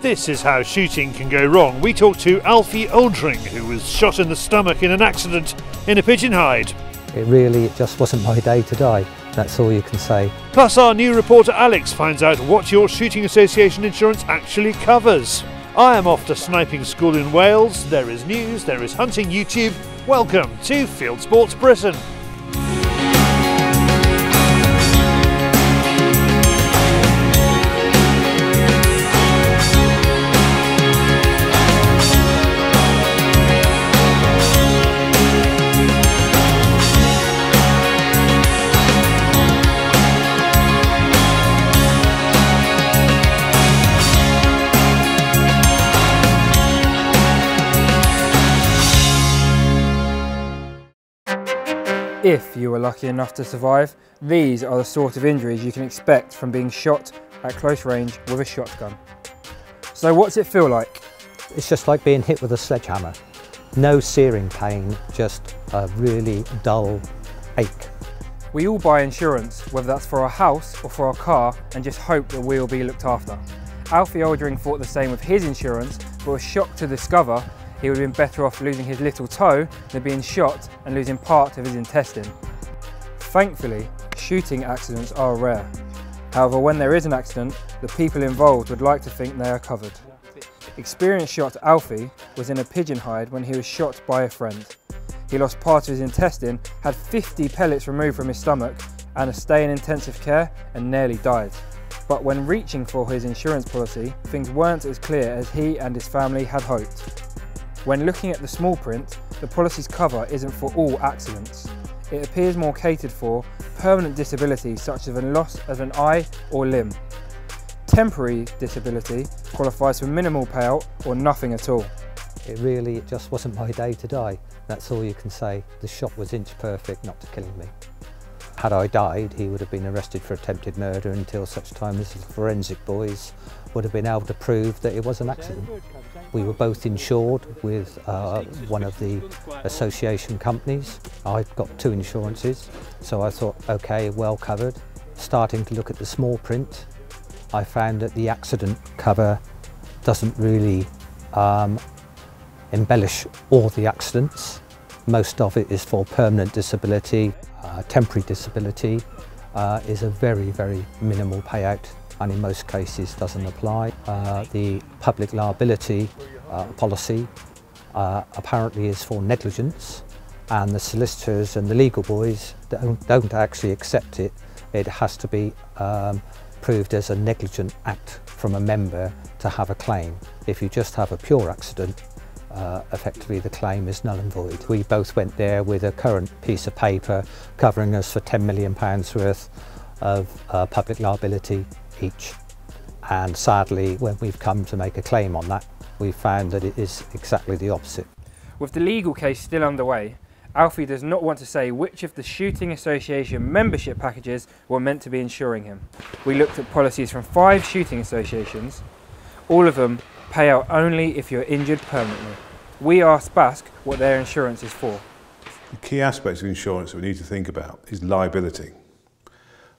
This is how shooting can go wrong. We talked to Alfie Oldring, who was shot in the stomach in an accident in a pigeon hide. It just wasn't my day to die, that's all you can say. Plus our new reporter Alex finds out what your shooting association insurance actually covers. I am off to sniping school in Wales. There is news, there is hunting YouTube. Welcome to Fieldsports Britain. If you were lucky enough to survive, these are the sort of injuries you can expect from being shot at close range with a shotgun. So what's it feel like? It's just like being hit with a sledgehammer. No searing pain, just a really dull ache. We all buy insurance, whether that's for our house or for our car, and just hope that we will be looked after. Alfie Oldring thought the same with his insurance, but was shocked to discover he would have been better off losing his little toe than being shot and losing part of his intestine. Thankfully, shooting accidents are rare. However, when there is an accident, the people involved would like to think they are covered. Experienced shot Alfie was in a pigeon hide when he was shot by a friend. He lost part of his intestine, had 50 pellets removed from his stomach and a stay in intensive care and nearly died. But when reaching for his insurance policy, things weren't as clear as he and his family had hoped. When looking at the small print, the policy's cover isn't for all accidents. It appears more catered for permanent disability such as a loss of an eye or limb. Temporary disability qualifies for minimal payout or nothing at all. It just wasn't my day to die, that's all you can say. The shot was inch perfect not to killing me. Had I died, he would have been arrested for attempted murder until such time as the forensic boys would have been able to prove that it was an accident. We were both insured with one of the association companies. I'd got two insurances, so I thought, okay, well covered. Starting to look at the small print, I found that the accident cover doesn't really embellish all the accidents. Most of it is for permanent disability. Temporary disability is a very, very minimal payout and in most cases doesn't apply. The public liability policy apparently is for negligence, and the solicitors and the legal boys don't actually accept it. It has to be proved as a negligent act from a member to have a claim. If you just have a pure accident, effectively the claim is null and void. We both went there with a current piece of paper covering us for £10 million worth of public liability each, and sadly when we've come to make a claim on that, we've found that it is exactly the opposite. With the legal case still underway, Alfie does not want to say which of the Shooting Association membership packages were meant to be insuring him. We looked at policies from 5 shooting associations. All of them pay out only if you're injured permanently. We asked Basque what their insurance is for. The key aspects of insurance that we need to think about is liability.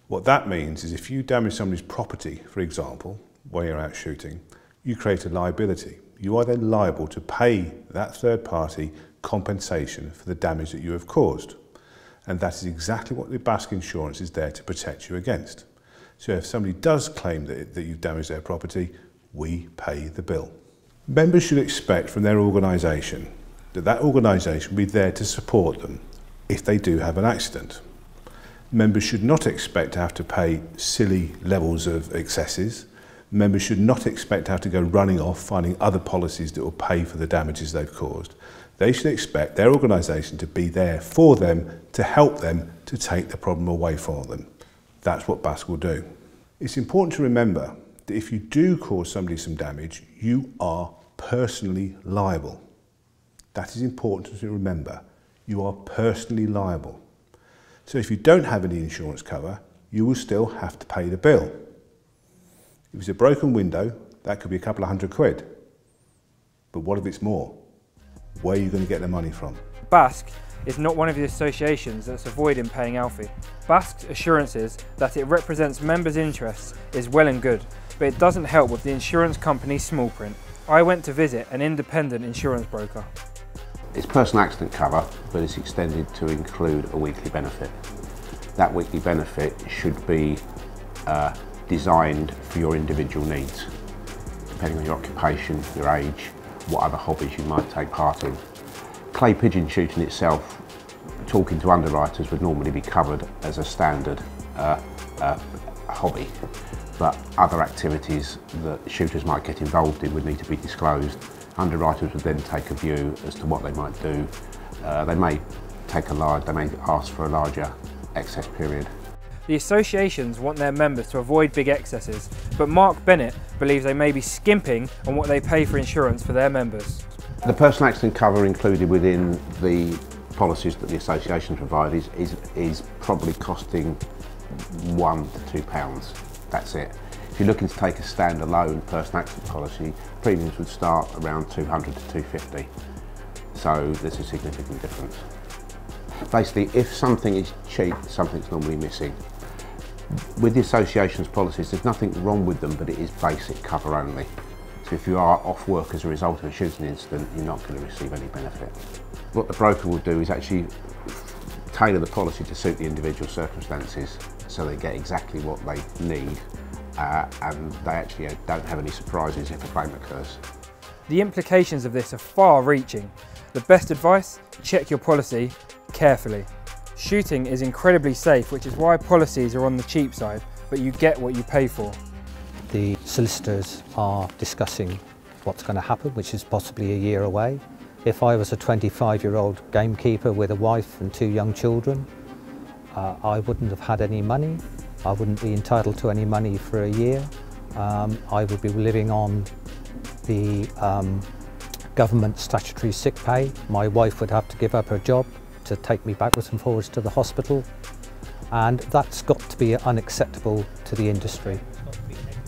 What that means is if you damage somebody's property, for example, while you're out shooting, you create a liability. You are then liable to pay that third party compensation for the damage that you have caused. And that is exactly what the Basque insurance is there to protect you against. So if somebody does claim that you've damaged their property, we pay the bill. Members should expect from their organisation that organisation will be there to support them if they do have an accident. Members should not expect to have to pay silly levels of excesses. Members should not expect to have to go running off finding other policies that will pay for the damages they've caused. They should expect their organisation to be there for them, to help them, to take the problem away from them. That's what Basque will do. It's important to remember that if you do cause somebody some damage, you are personally liable. That is important to remember. You are personally liable. So if you don't have any insurance cover, you will still have to pay the bill. If it's a broken window, that could be a couple of £100. But what if it's more? Where are you going to get the money from? Basque is not one of the associations that's avoiding paying Alfie. BASC's assurances that it represents members' interests is well and good, but it doesn't help with the insurance company's small print. I went to visit an independent insurance broker. It's personal accident cover, but it's extended to include a weekly benefit. That weekly benefit should be designed for your individual needs, depending on your occupation, your age, what other hobbies you might take part in. Clay pigeon shooting itself, talking to underwriters, would normally be covered as a standard hobby, but other activities that shooters might get involved in would need to be disclosed. Underwriters would then take a view as to what they might do. They may ask for a larger excess period. The associations want their members to avoid big excesses, but Mark Bennett believes they may be skimping on what they pay for insurance for their members. The personal accident cover included within the policies that the association provide is probably costing £1 to £2. That's it. If you're looking to take a standalone personal accident policy, premiums would start around £200 to £250. So there's a significant difference. Basically, if something is cheap, something's normally missing. With the association's policies, there's nothing wrong with them, but it is basic cover only. So if you are off work as a result of a shooting incident, you're not going to receive any benefit. What the broker will do is actually tailor the policy to suit the individual circumstances, so they get exactly what they need, and they actually don't have any surprises if a claim occurs. The implications of this are far-reaching. The best advice? Check your policy carefully. Shooting is incredibly safe, which is why policies are on the cheap side, but you get what you pay for. The solicitors are discussing what's going to happen, which is possibly a year away. If I was a 25-year-old gamekeeper with a wife and 2 young children, I wouldn't have had any money. I wouldn't be entitled to any money for a year. I would be living on the government statutory sick pay. My wife would have to give up her job to take me backwards and forwards to the hospital, and that's got to be unacceptable to the industry.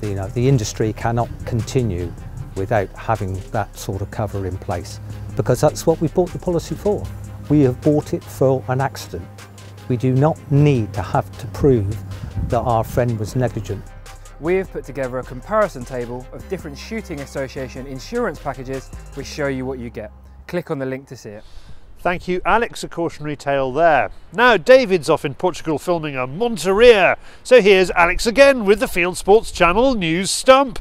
You know, the industry cannot continue without having that sort of cover in place, because that's what we bought the policy for. We have bought it for an accident. We do not need to have to prove that our friend was negligent. We have put together a comparison table of different shooting association insurance packages which show you what you get. Click on the link to see it. Thank you, Alex, a cautionary tale there. Now David's off in Portugal filming a Monteria, so here's Alex again with the Fieldsports Channel news stump.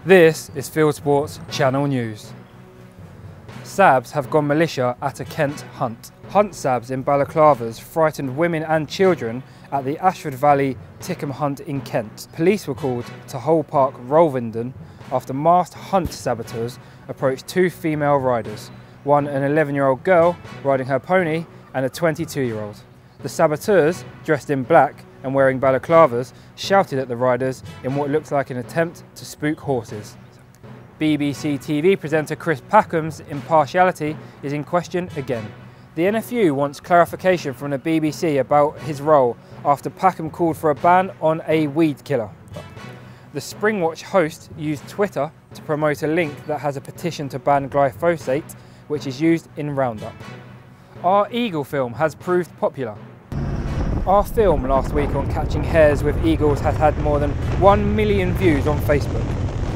This is Fieldsports Channel news. Sabs have gone militia at a Kent hunt. Hunt sabs in balaclavas frightened women and children at the Ashford Valley Tickham hunt in Kent. Police were called to Hull Park, Rolvenden, after masked hunt saboteurs approached 2 female riders, one an 11-year-old girl riding her pony and a 22-year-old. The saboteurs, dressed in black and wearing balaclavas, shouted at the riders in what looked like an attempt to spook horses. BBC TV presenter Chris Packham's impartiality is in question again. The NFU wants clarification from the BBC about his role after Packham called for a ban on a weed killer. The Springwatch host used Twitter to promote a link that has a petition to ban glyphosate, which is used in Roundup. Our eagle film has proved popular. Our film last week on catching hares with eagles has had more than 1 million views on Facebook.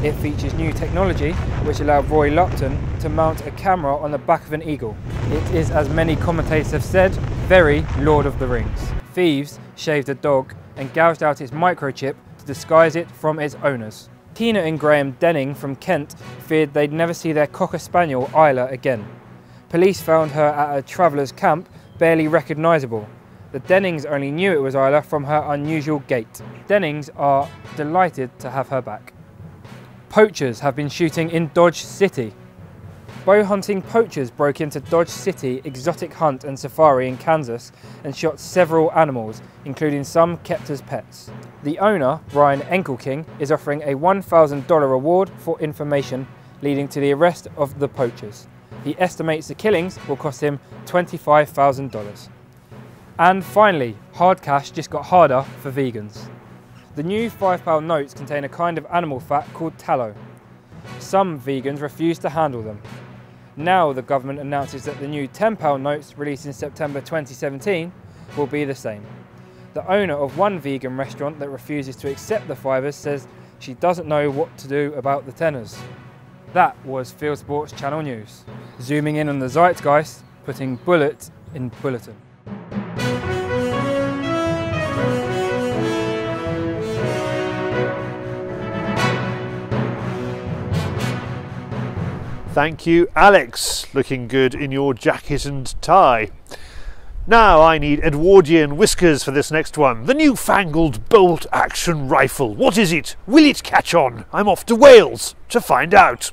It features new technology which allowed Roy Lupton to mount a camera on the back of an eagle. It is, as many commentators have said, very Lord of the Rings. Thieves shaved a dog and gouged out its microchip to disguise it from its owners. Tina and Graham Denning from Kent feared they'd never see their Cocker Spaniel Isla again. Police found her at a traveller's camp, barely recognisable. The Dennings only knew it was Isla from her unusual gait. Dennings are delighted to have her back. Poachers have been shooting in Dodge City. Bow hunting poachers broke into Dodge City Exotic Hunt and Safari in Kansas and shot several animals, including some kept as pets. The owner, Ryan Enkelking, is offering a $1,000 reward for information, leading to the arrest of the poachers. He estimates the killings will cost him $25,000. And finally, hard cash just got harder for vegans. The new £5 notes contain a kind of animal fat called tallow. Some vegans refuse to handle them. Now the government announces that the new £10 notes released in September 2017 will be the same. The owner of one vegan restaurant that refuses to accept the fivers says she doesn't know what to do about the tenors. That was Fieldsports Channel News. Zooming in on the zeitgeist, putting bullet in bulletin. Thank you, Alex. Looking good in your jacket and tie. Now I need Edwardian whiskers for this next one. The newfangled bolt-action rifle. What is it? Will it catch on? I'm off to Wales to find out.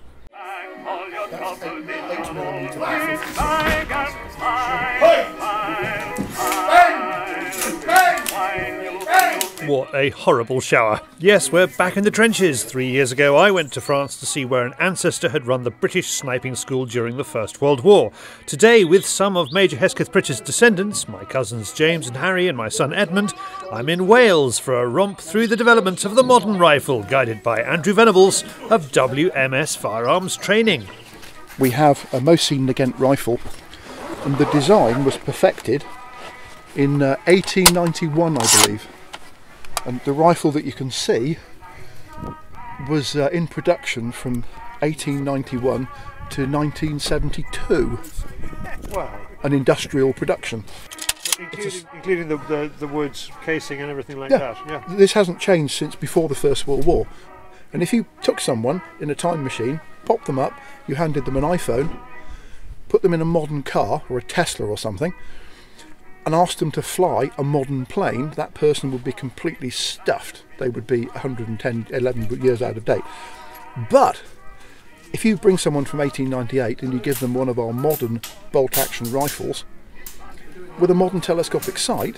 What a horrible shower. Yes, we're back in the trenches. 3 years ago I went to France to see where an ancestor had run the British sniping school during the First World War. Today, with some of Major Hesketh Pritchard's descendants, my cousins James and Harry and my son Edmund, I'm in Wales for a romp through the development of the modern rifle, guided by Andrew Venables of WMS Firearms Training. We have a Mosin-Nagant rifle, and the design was perfected in 1891, I believe. And the rifle that you can see was in production from 1891 to 1972. Wow. An industrial production. Including the woods, casing and everything like Yeah. that. Yeah. This hasn't changed since before the First World War. And if you took someone in a time machine, popped them up, you handed them an iPhone, put them in a modern car or a Tesla or something, and asked them to fly a modern plane, that person would be completely stuffed. They would be 110, 11 years out of date. But if you bring someone from 1898 and you give them one of our modern bolt-action rifles with a modern telescopic sight,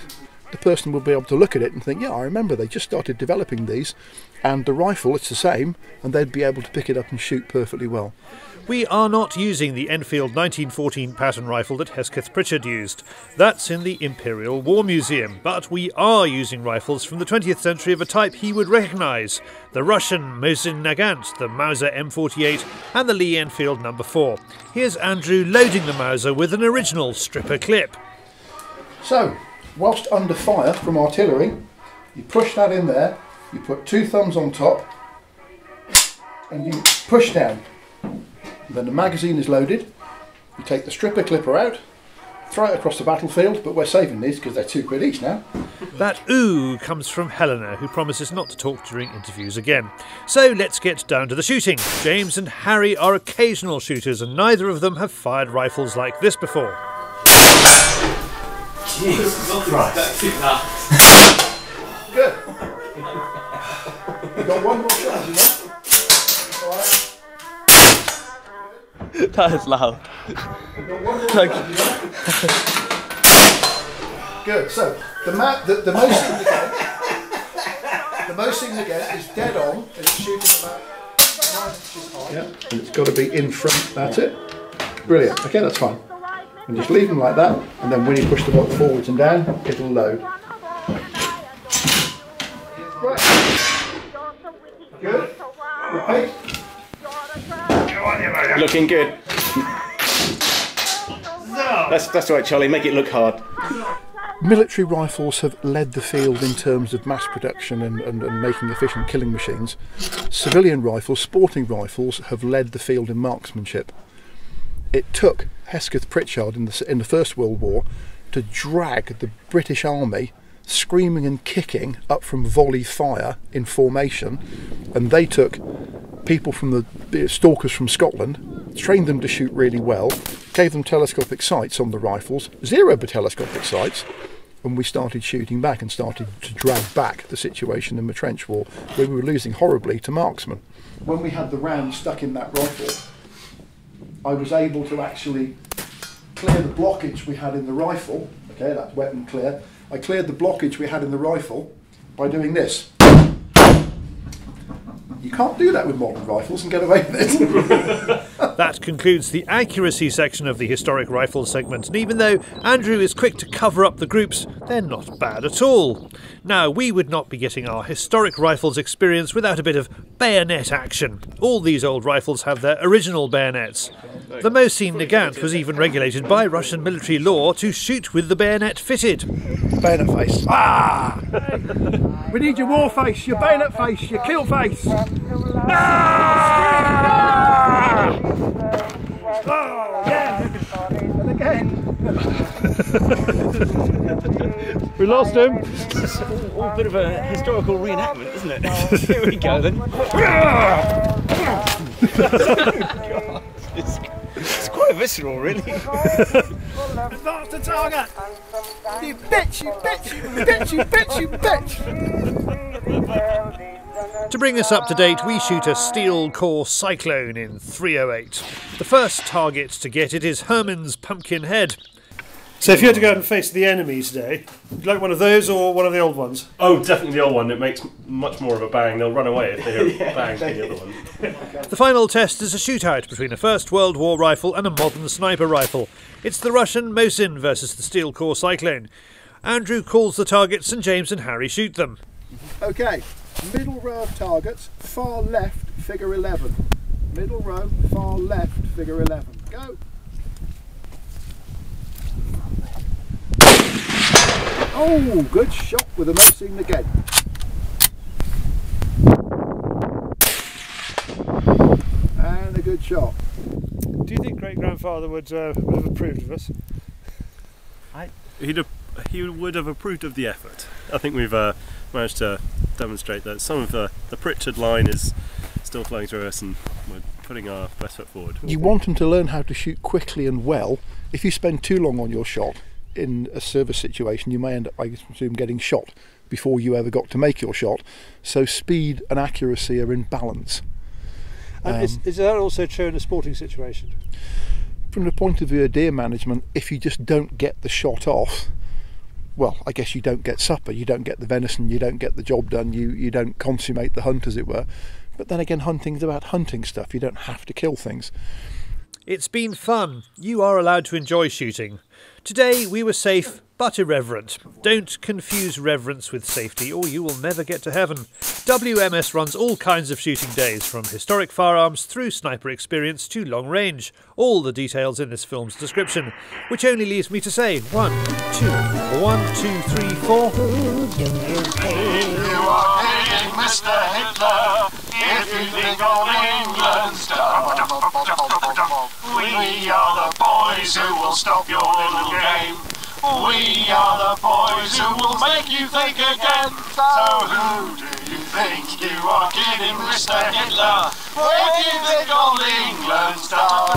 the person will be able to look at it and think, yeah, I remember they just started developing these, and the rifle, it's the same, and they'd be able to pick it up and shoot perfectly well. We are not using the Enfield 1914 pattern rifle that Hesketh Pritchard used. That's in the Imperial War Museum, but we are using rifles from the 20th century of a type he would recognise. The Russian Mosin-Nagant, the Mauser M48 and the Lee Enfield No. 4. Here's Andrew loading the Mauser with an original stripper clip. So, whilst under fire from artillery, you push that in there, you put 2 thumbs on top, and you push down. Then the magazine is loaded, you take the stripper clipper out, throw it across the battlefield, but we're saving these because they're £2 each now. That ooh comes from Helena, who promises not to talk during interviews again. So let's get down to the shooting. James and Harry are occasional shooters, and neither of them have fired rifles like this before. Jesus Christ. Good. You've got one more shot, you know? All right. That is loud. Good. So the Mosin-Nagant is dead on, and it's shooting about 9 inches high. Yeah, and it's got to be in front. That's it. Brilliant. Okay, that's fine. And just leave them like that, and then when you push the bolt forwards and down, it'll load. Right. Good. Repeat. Looking good. No. That's right, Charlie. Make it look hard. Military rifles have led the field in terms of mass production and making efficient killing machines. Civilian rifles, sporting rifles, have led the field in marksmanship. It took Hesketh Pritchard in the First World War to drag the British Army screaming and kicking up from volley fire in formation, and they took people from the stalkers from Scotland, trained them to shoot really well, gave them telescopic sights on the rifles, 0 telescopic sights, and we started shooting back and started to drag back the situation in the trench war, where we were losing horribly to marksmen. When we had the round stuck in that rifle, I was able to actually clear the blockage we had in the rifle. Okay, that's weapon clear. I cleared the blockage we had in the rifle by doing this. You can't do that with modern rifles and get away with it. That concludes the accuracy section of the historic rifle segment, and even though Andrew is quick to cover up the groups, they're not bad at all. Now, we would not be getting our historic rifles experience without a bit of bayonet action. All these old rifles have their original bayonets. The Mosin-Nagant was even regulated by Russian military law to shoot with the bayonet fitted. Bayonet face. Ah! We need your war face, your bayonet face, your kill face. Ah! Oh, yeah! And again. We lost him. It's all a bit of a historical reenactment, isn't it? Here we go then. God, it's quite visceral, really. Advance the target! You bitch, you bitch, you bitch, you bitch, you bitch! To bring us up to date, we shoot a steel Core Cyclone in 308. The first target to get it is Herman's pumpkin head. So if you had to go out and face the enemy today, would you like one of those or one of the old ones? Oh, definitely the old one. It makes much more of a bang. They'll run away if they hear a bang from the other one. The final test is a shootout between a First World War rifle and a modern sniper rifle. It's the Russian Mosin versus the steel Core Cyclone. Andrew calls the targets and James and Harry shoot them. Okay, middle row of targets, far left, figure 11. Middle row, far left, figure 11. Go! Oh, good shot with a Mosin-Nagant. And a good shot. Do you think great-grandfather would have approved of us? He would have approved of the effort. I think we've managed to demonstrate that some of the Pritchard line is still flowing through us, and we're putting our best foot forward. You want them to learn how to shoot quickly and well. If you spend too long on your shot in a service situation, you may end up, I assume, getting shot before you ever got to make your shot. So speed and accuracy are in balance. Is that also true in a sporting situation? From the point of view of deer management, if you just don't get the shot off, well, I guess you don't get supper, you don't get the venison, you don't get the job done, you don't consummate the hunt, as it were. But then again, hunting's about hunting stuff. You don't have to kill things. It's been fun. You are allowed to enjoy shooting. Today we were safe but irreverent. Don't confuse reverence with safety or you will never get to heaven. WMS runs all kinds of shooting days, from historic firearms through sniper experience to long range. All the details in this film's description, which only leaves me to say 1, 2, 1, 2, 3, 4. You are hating Mr. Hitler if you think all England's done. We are the boys who will stop your little game. We are the boys who will make you think again. So who do you think you are kidding, Mr. Hitler, if you think all England's done?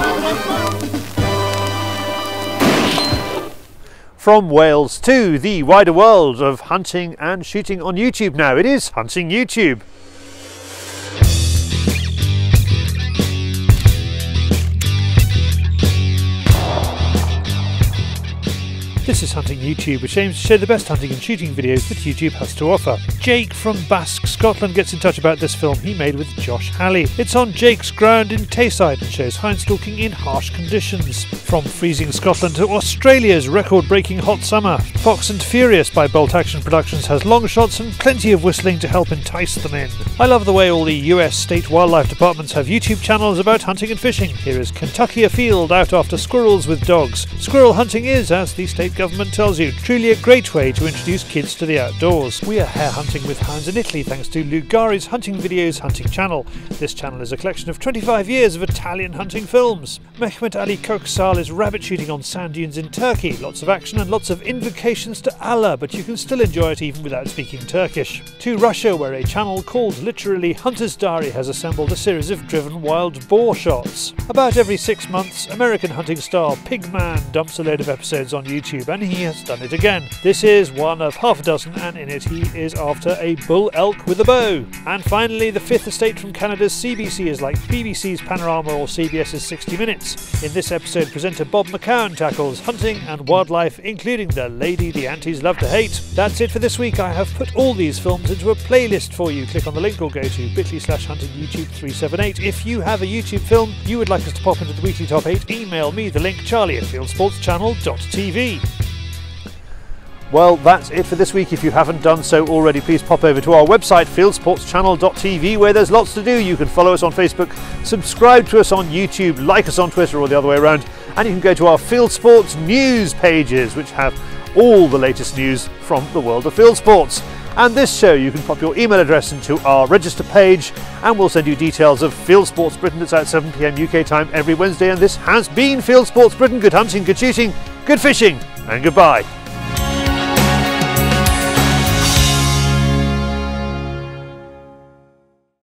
From Wales to the wider world of hunting and shooting on YouTube now. It is Hunting YouTube. This is Hunting YouTube, which aims to show the best hunting and shooting videos that YouTube has to offer. Jake from Basque, Scotland gets in touch about this film he made with Josh Halley. It's on Jake's ground in Tayside and shows hindstalking in harsh conditions. From freezing Scotland to Australia's record-breaking hot summer, Fox and Furious by Bolt Action Productions has long shots and plenty of whistling to help entice them in. I love the way all the US state wildlife departments have YouTube channels about hunting and fishing. Here is Kentucky Afield out after squirrels with dogs. Squirrel hunting is, as the state government tells you, truly a great way to introduce kids to the outdoors. We are hare hunting with hounds in Italy thanks to Lugari's Hunting Videos hunting channel. This channel is a collection of 25 years of Italian hunting films. Mehmet Ali Köksal is rabbit shooting on sand dunes in Turkey. Lots of action and lots of invocations to Allah, but you can still enjoy it even without speaking Turkish. To Russia, where a channel called literally Hunter's Diary has assembled a series of driven wild boar shots. About every 6 months, American hunting star Pigman dumps a load of episodes on YouTube, and he has done it again. This is one of half a dozen, and in it he is after a bull elk with a bow. And finally, the Fifth Estate from Canada's CBC is like BBC's Panorama or CBS's 60 Minutes. In this episode, presenter Bob McCown tackles hunting and wildlife, including the lady the antis love to hate. That's it for this week. I have put all these films into a playlist for you. Click on the link or go to bit.ly/huntingyoutube378. If you have a YouTube film you would like us to pop into the weekly top 8, email me the link, charlie@fieldsportschannel.tv. Well, that's it for this week. If you haven't done so already, please pop over to our website, fieldsportschannel.tv, where there's lots to do. You can follow us on Facebook, subscribe to us on YouTube, like us on Twitter, or the other way around, and you can go to our Field Sports news pages, which have all the latest news from the world of field sports. And this show, you can pop your email address into our register page, and we'll send you details of Field Sports Britain. It's at 7 PM UK time every Wednesday, and this has been Field Sports Britain. Good hunting, good shooting, good fishing, and goodbye.